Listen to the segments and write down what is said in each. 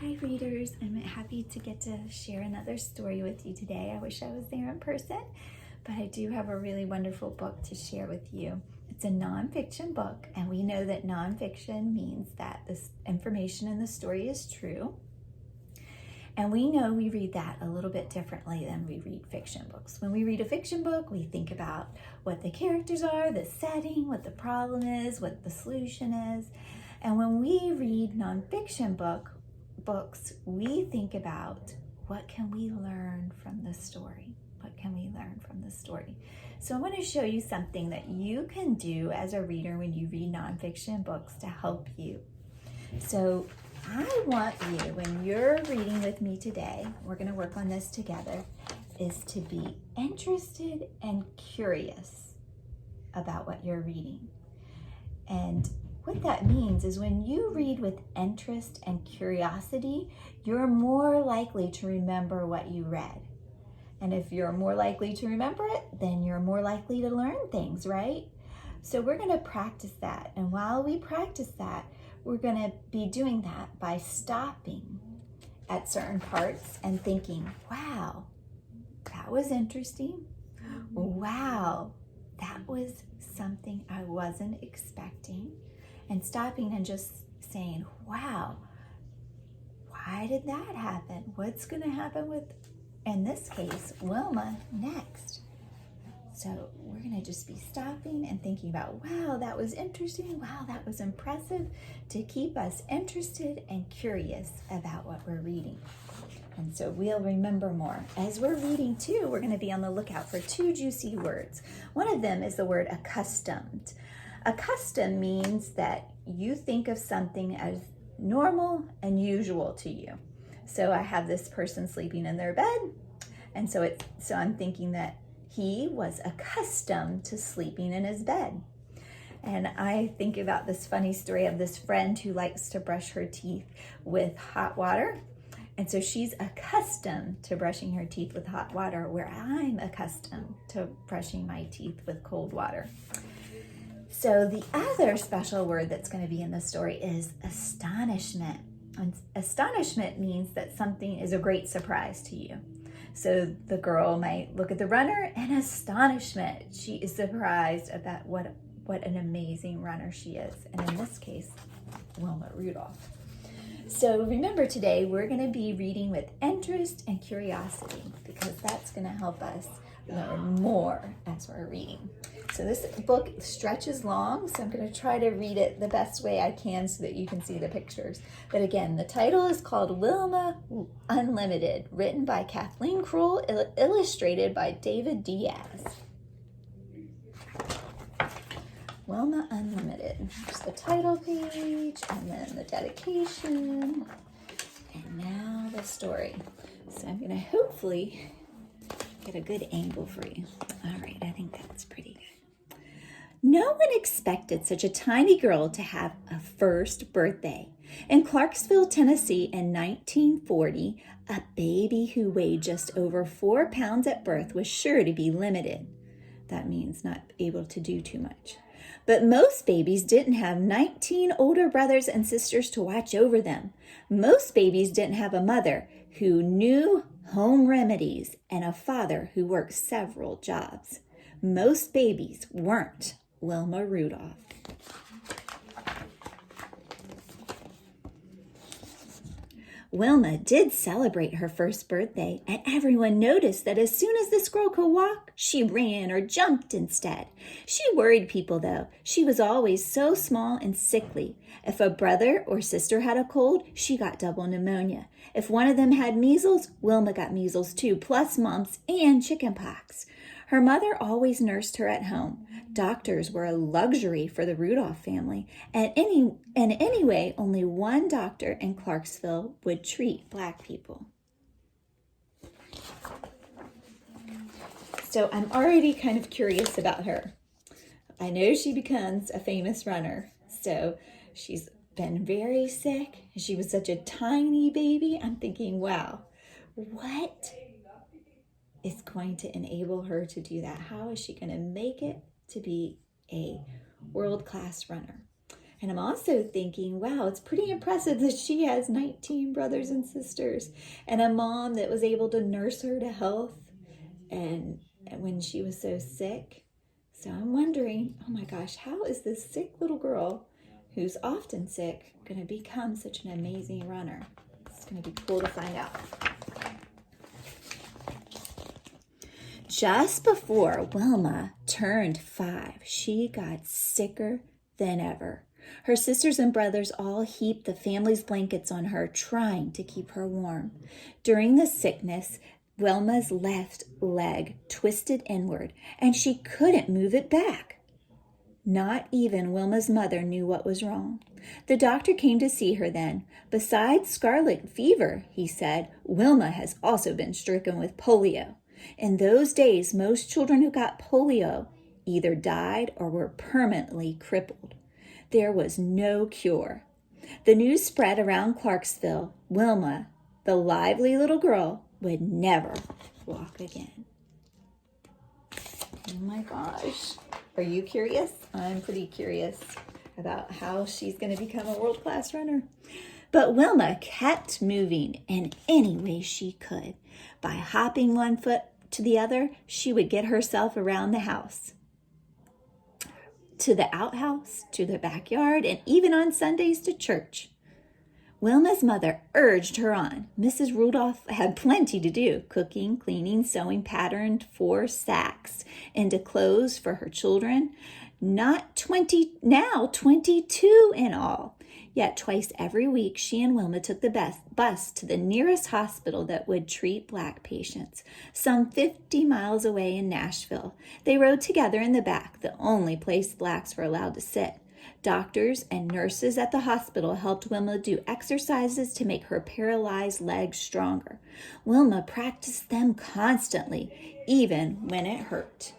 Hi readers, I'm happy to get to share another story with you today. I wish I was there in person, but I do have a really wonderful book to share with you. It's a nonfiction book, and we know that nonfiction means that this information in the story is true. And we know we read that a little bit differently than we read fiction books. When we read a fiction book, we think about what the characters are, the setting, what the problem is, what the solution is. And when we read nonfiction books, we think about what can we learn from the story? What can we learn from the story? So I want to show you something that you can do as a reader when you read nonfiction books to help you. So I want you, when you're reading with me today, we're going to work on this together, is to be interested and curious about what you're reading. And what that means is when you read with interest and curiosity, you're more likely to remember what you read. And if you're more likely to remember it, then you're more likely to learn things, right? So we're going to practice that. And while we practice that, we're going to be doing that by stopping at certain parts and thinking, wow, that was interesting. Wow, that was something I wasn't expecting. And stopping and just saying, wow, why did that happen? What's going to happen with, in this case, Wilma next? So we're going to just be stopping and thinking about, wow, that was interesting. Wow, that was impressive, to keep us interested and curious about what we're reading. And so we'll remember more. As we're reading too, we're going to be on the lookout for two juicy words. One of them is the word accustomed. Accustomed means that you think of something as normal and usual to you. So I have this person sleeping in their bed, and so I'm thinking that he was accustomed to sleeping in his bed. And I think about this funny story of this friend who likes to brush her teeth with hot water. And so she's accustomed to brushing her teeth with hot water, where I'm accustomed to brushing my teeth with cold water. So the other special word that's going to be in the story is astonishment. And astonishment means that something is a great surprise to you. So the girl might look at the runner and astonishment. She is surprised about what an amazing runner she is. And in this case, Wilma Rudolph. So remember, today we're going to be reading with interest and curiosity, because that's going to help us learn more as we're reading. So this book stretches long, so I'm going to try to read it the best way I can so that you can see the pictures. But again, the title is called Wilma Unlimited, written by Kathleen Krull, illustrated by David Diaz. Wilma Unlimited. There's the title page, and then the dedication, and now the story. So I'm going to hopefully get a good angle for you. All right, I think that's pretty good. No one expected such a tiny girl to have a first birthday. In Clarksville, Tennessee in 1940, a baby who weighed just over 4 pounds at birth was sure to be limited. That means not able to do too much. But most babies didn't have 19 older brothers and sisters to watch over them. Most babies didn't have a mother who knew home remedies and a father who worked several jobs. Most babies weren't Wilma Rudolph. Wilma did celebrate her first birthday, and everyone noticed that as soon as this girl could walk, she ran or jumped instead. She worried people, though. She was always so small and sickly. If a brother or sister had a cold, she got double pneumonia. If one of them had measles, Wilma got measles too, plus mumps and chickenpox. Her mother always nursed her at home. Doctors were a luxury for the Rudolph family, and anyway, only one doctor in Clarksville would treat Black people. So I'm already kind of curious about her. I know she becomes a famous runner, so she's been very sick. She was such a tiny baby. I'm thinking, wow, what is going to enable her to do that? How is she going to make it to be a world-class runner? And I'm also thinking, wow, it's pretty impressive that she has 19 brothers and sisters and a mom that was able to nurse her to health and when she was so sick. So I'm wondering, oh my gosh, how is this sick little girl who's often sick going to become such an amazing runner? It's going to be cool to find out. Just before Wilma turned 5, she got sicker than ever. Her sisters and brothers all heaped the family's blankets on her, trying to keep her warm. During the sickness, Wilma's left leg twisted inward, and she couldn't move it back. Not even Wilma's mother knew what was wrong. The doctor came to see her then. Besides scarlet fever, he said, Wilma has also been stricken with polio. In those days, most children who got polio either died or were permanently crippled. There was no cure. The news spread around Clarksville. Wilma, the lively little girl, would never walk again. Oh my gosh. Are you curious? I'm pretty curious about how she's going to become a world-class runner. But Wilma kept moving in any way she could. By hopping one foot to the other, she would get herself around the house, to the outhouse, to the backyard, and even on Sundays to church. Wilma's mother urged her on. Mrs. Rudolph had plenty to do, cooking, cleaning, sewing patterned 4 sacks into clothes for her children. Not 20, now 22 in all. Yet twice every week, she and Wilma took the bus to the nearest hospital that would treat Black patients, some 50 miles away in Nashville. They rode together in the back, the only place Blacks were allowed to sit. Doctors and nurses at the hospital helped Wilma do exercises to make her paralyzed legs stronger. Wilma practiced them constantly, even when it hurt.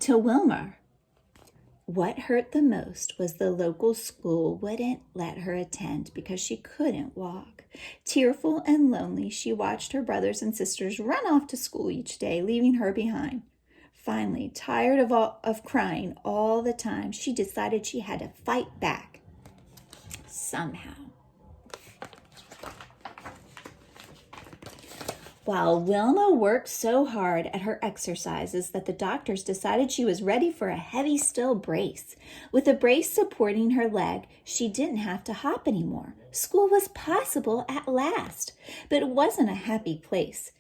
To Wilma, what hurt the most was the local school wouldn't let her attend because she couldn't walk. Tearful and lonely, she watched her brothers and sisters run off to school each day, leaving her behind. Finally, tired of crying all the time, she decided she had to fight back somehow. While Wilma worked so hard at her exercises that the doctors decided she was ready for a heavy steel brace. With a brace supporting her leg, she didn't have to hop anymore. School was possible at last, but it wasn't a happy place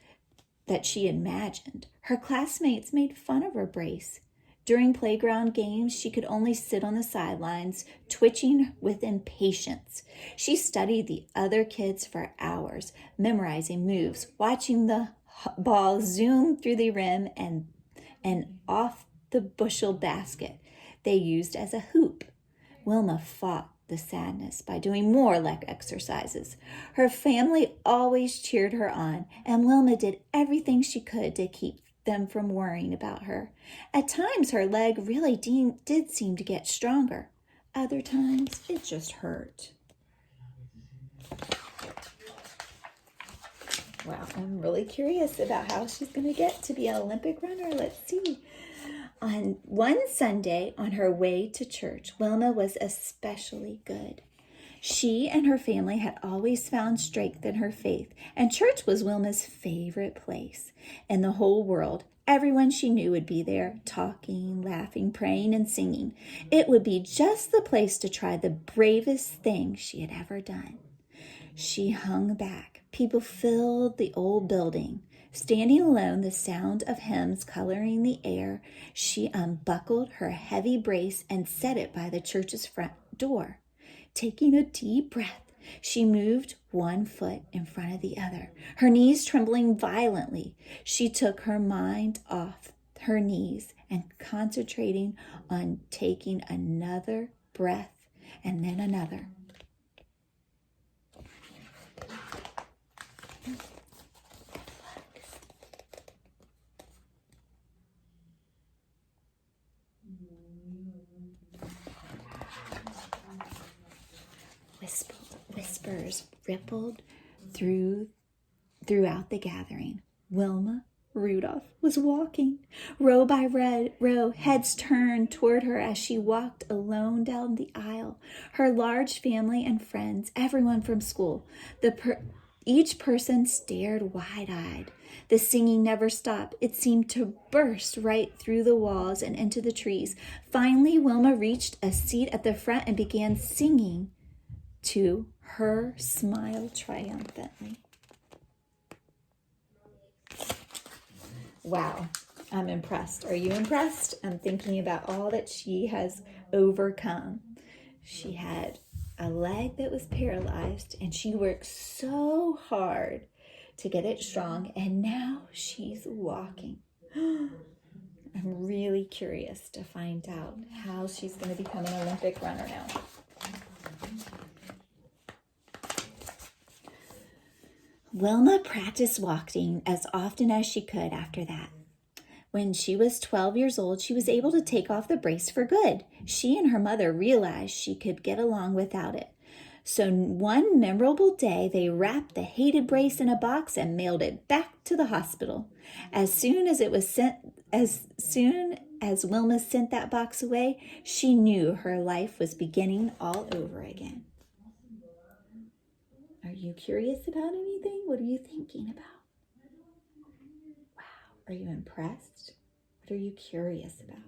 that she imagined. Her classmates made fun of her brace. During playground games, she could only sit on the sidelines, twitching with impatience. She studied the other kids for hours, memorizing moves, watching the ball zoom through the rim and off the bushel basket they used as a hoop. Wilma fought the sadness by doing more leg exercises. Her family always cheered her on, and Wilma did everything she could to keep them from worrying about her. At times, her leg really did seem to get stronger. Other times, it just hurt. Wow, I'm really curious about how she's going to get to be an Olympic runner. Let's see. On one Sunday, on her way to church, Wilma was especially good. She and her family had always found strength in her faith, and church was Wilma's favorite place in the whole world. Everyone she knew would be there, talking, laughing, praying, and singing. It would be just the place to try the bravest thing she had ever done. She hung back. People filled the old building. Standing alone, the sound of hymns coloring the air, she unbuckled her heavy brace and set it by the church's front door. Taking a deep breath, she moved one foot in front of the other, her knees trembling violently. She took her mind off her knees and concentrating on taking another breath and then another. Whispers rippled throughout the gathering. Wilma Rudolph was walking, row by row, heads turned toward her as she walked alone down the aisle. Her large family and friends, everyone from school, each person stared wide-eyed. The singing never stopped. It seemed to burst right through the walls and into the trees. Finally, Wilma reached a seat at the front and began singing to her smile triumphantly. Wow, I'm impressed. Are you impressed? I'm thinking about all that she has overcome. She had a leg that was paralyzed, and she worked so hard to get it strong, and now she's walking. I'm really curious to find out how she's going to become an Olympic runner now. Wilma practiced walking as often as she could after that. When she was 12 years old, she was able to take off the brace for good. She and her mother realized she could get along without it. So one memorable day, they wrapped the hated brace in a box and mailed it back to the hospital. As soon as Wilma sent that box away, she knew her life was beginning all over again. Are you curious about anything? What are you thinking about? Wow. Are you impressed? What are you curious about?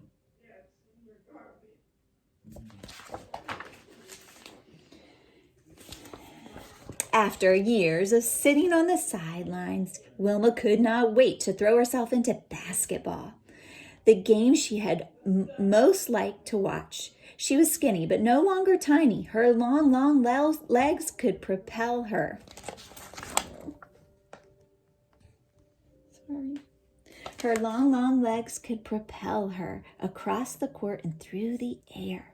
After years of sitting on the sidelines, Wilma could not wait to throw herself into basketball, the game she had most liked to watch. She was skinny, but no longer tiny. Her long legs could propel her. Her long legs could propel her across the court and through the air.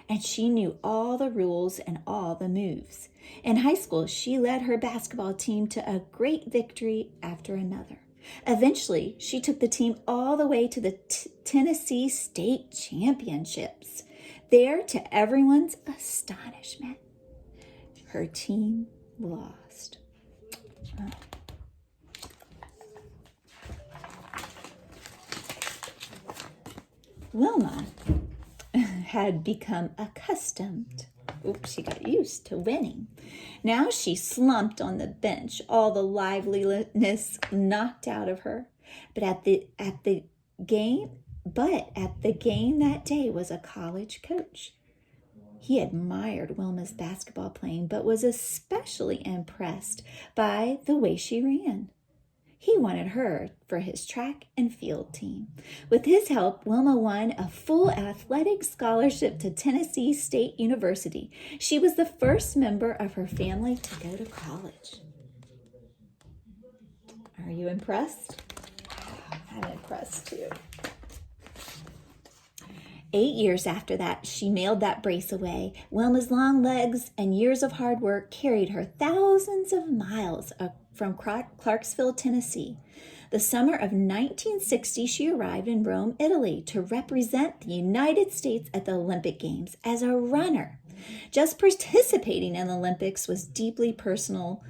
And she knew all the rules and all the moves. In high school, she led her basketball team to a great victory after another. Eventually, she took the team all the way to the Tennessee State Championships. There, to everyone's astonishment, her team lost. Oh. Wilma had become accustomed. She got used to winning. Now she slumped on the bench, all the liveliness knocked out of her. But at the game that day was a college coach. He admired Wilma's basketball playing, but was especially impressed by the way she ran. He wanted her for his track and field team. With his help, Wilma won a full athletic scholarship to Tennessee State University. She was the first member of her family to go to college. Are you impressed? I'm impressed too. 8 years after that, she mailed that brace away. Wilma's long legs and years of hard work carried her thousands of miles from Clarksville, Tennessee. The summer of 1960, she arrived in Rome, Italy, to represent the United States at the Olympic Games as a runner. Just participating in the Olympics was a deeply personal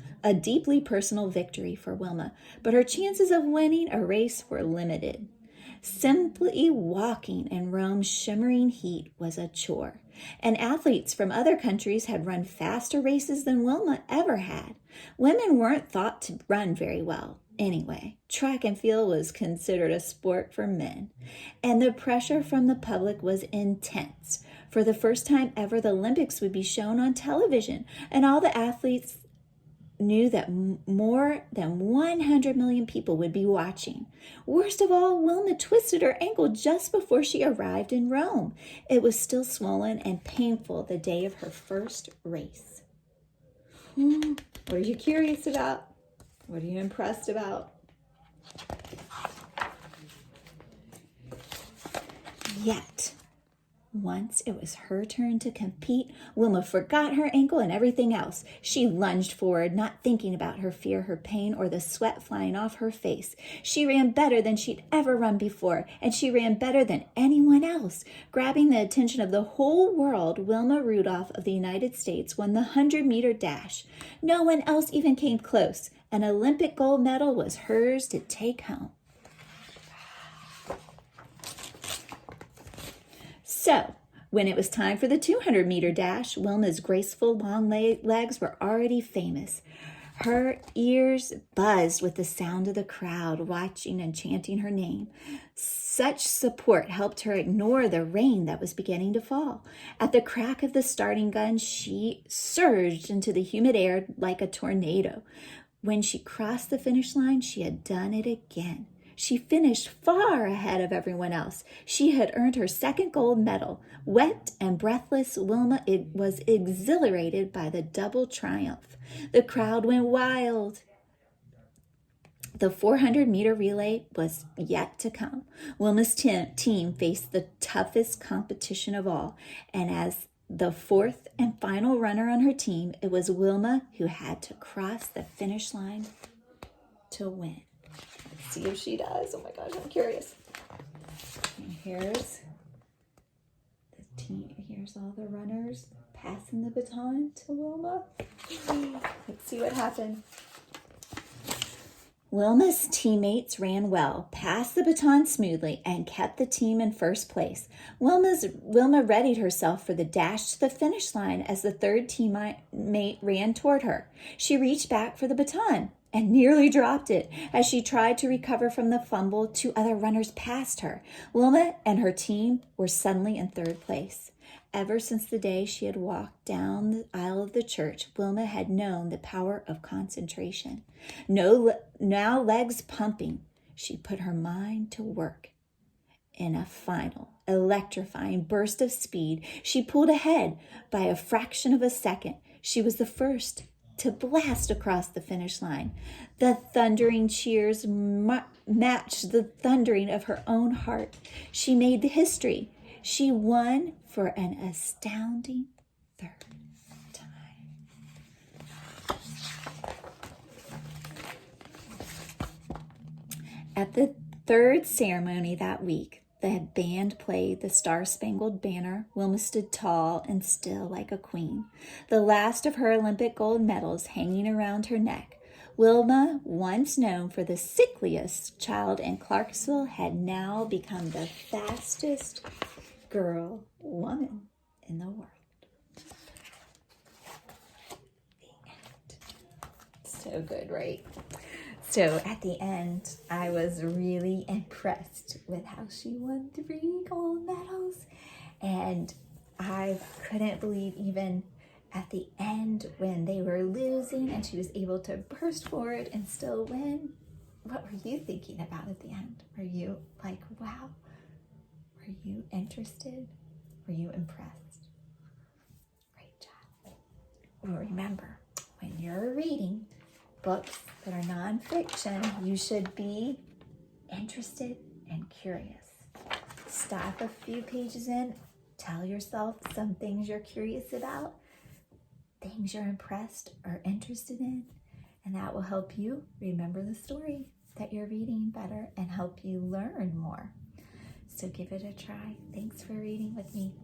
victory for Wilma, but her chances of winning a race were limited. Simply walking in Rome's shimmering heat was a chore, and athletes from other countries had run faster races than Wilma ever had. Women weren't thought to run very well anyway. Track and field was considered a sport for men, and the pressure from the public was intense. For the first time ever, the Olympics would be shown on television, and all the athletes knew that more than 100 million people would be watching. Worst of all, Wilma twisted her ankle just before she arrived in Rome. It was still swollen and painful the day of her first race. What are you curious about? What are you impressed about? Yet, once it was her turn to compete, Wilma forgot her ankle and everything else. She lunged forward, not thinking about her fear, her pain, or the sweat flying off her face. She ran better than she'd ever run before, and she ran better than anyone else. Grabbing the attention of the whole world, Wilma Rudolph of the United States won the 100-meter dash. No one else even came close. An Olympic gold medal was hers to take home. So, when it was time for the 200-meter dash, Wilma's graceful long legs were already famous. Her ears buzzed with the sound of the crowd watching and chanting her name. Such support helped her ignore the rain that was beginning to fall. At the crack of the starting gun, she surged into the humid air like a tornado. When she crossed the finish line, she had done it again. She finished far ahead of everyone else. She had earned her second gold medal. Wet and breathless, Wilma was exhilarated by the double triumph. The crowd went wild. The 400-meter relay was yet to come. Wilma's team faced the toughest competition of all, and as the fourth and final runner on her team, it was Wilma who had to cross the finish line to win. Let's see if she does. Oh my gosh, I'm curious. And here's the team. Here's all the runners passing the baton to Wilma. Let's see what happened. Wilma's teammates ran well, passed the baton smoothly, and kept the team in first place. Wilma readied herself for the dash to the finish line as the third teammate ran toward her. She reached back for the baton and nearly dropped it. As she tried to recover from the fumble, two other runners passed her. Wilma and her team were suddenly in third place. Ever since the day she had walked down the aisle of the church, Wilma had known the power of concentration. Now legs pumping, she put her mind to work. In a final, electrifying burst of speed, she pulled ahead by a fraction of a second. She was the first to blast across the finish line. The thundering cheers matched the thundering of her own heart. She made the history. She won for an astounding third time. At the third ceremony that week, the band played the Star-Spangled Banner. Wilma stood tall and still like a queen, the last of her Olympic gold medals hanging around her neck. Wilma, once known for the sickliest child in Clarksville, had now become the fastest woman in the world. The end. So good, right? So at the end, I was really impressed with how she won 3 gold medals. And I couldn't believe even at the end when they were losing and she was able to burst forward and still win. What were you thinking about at the end? Were you like, wow? Were you interested? Were you impressed? Great job. Well, remember, when you're reading books that are nonfiction, you should be interested and curious. Stop a few pages in, tell yourself some things you're curious about, things you're impressed or interested in, and that will help you remember the story that you're reading better and help you learn more. So give it a try. Thanks for reading with me.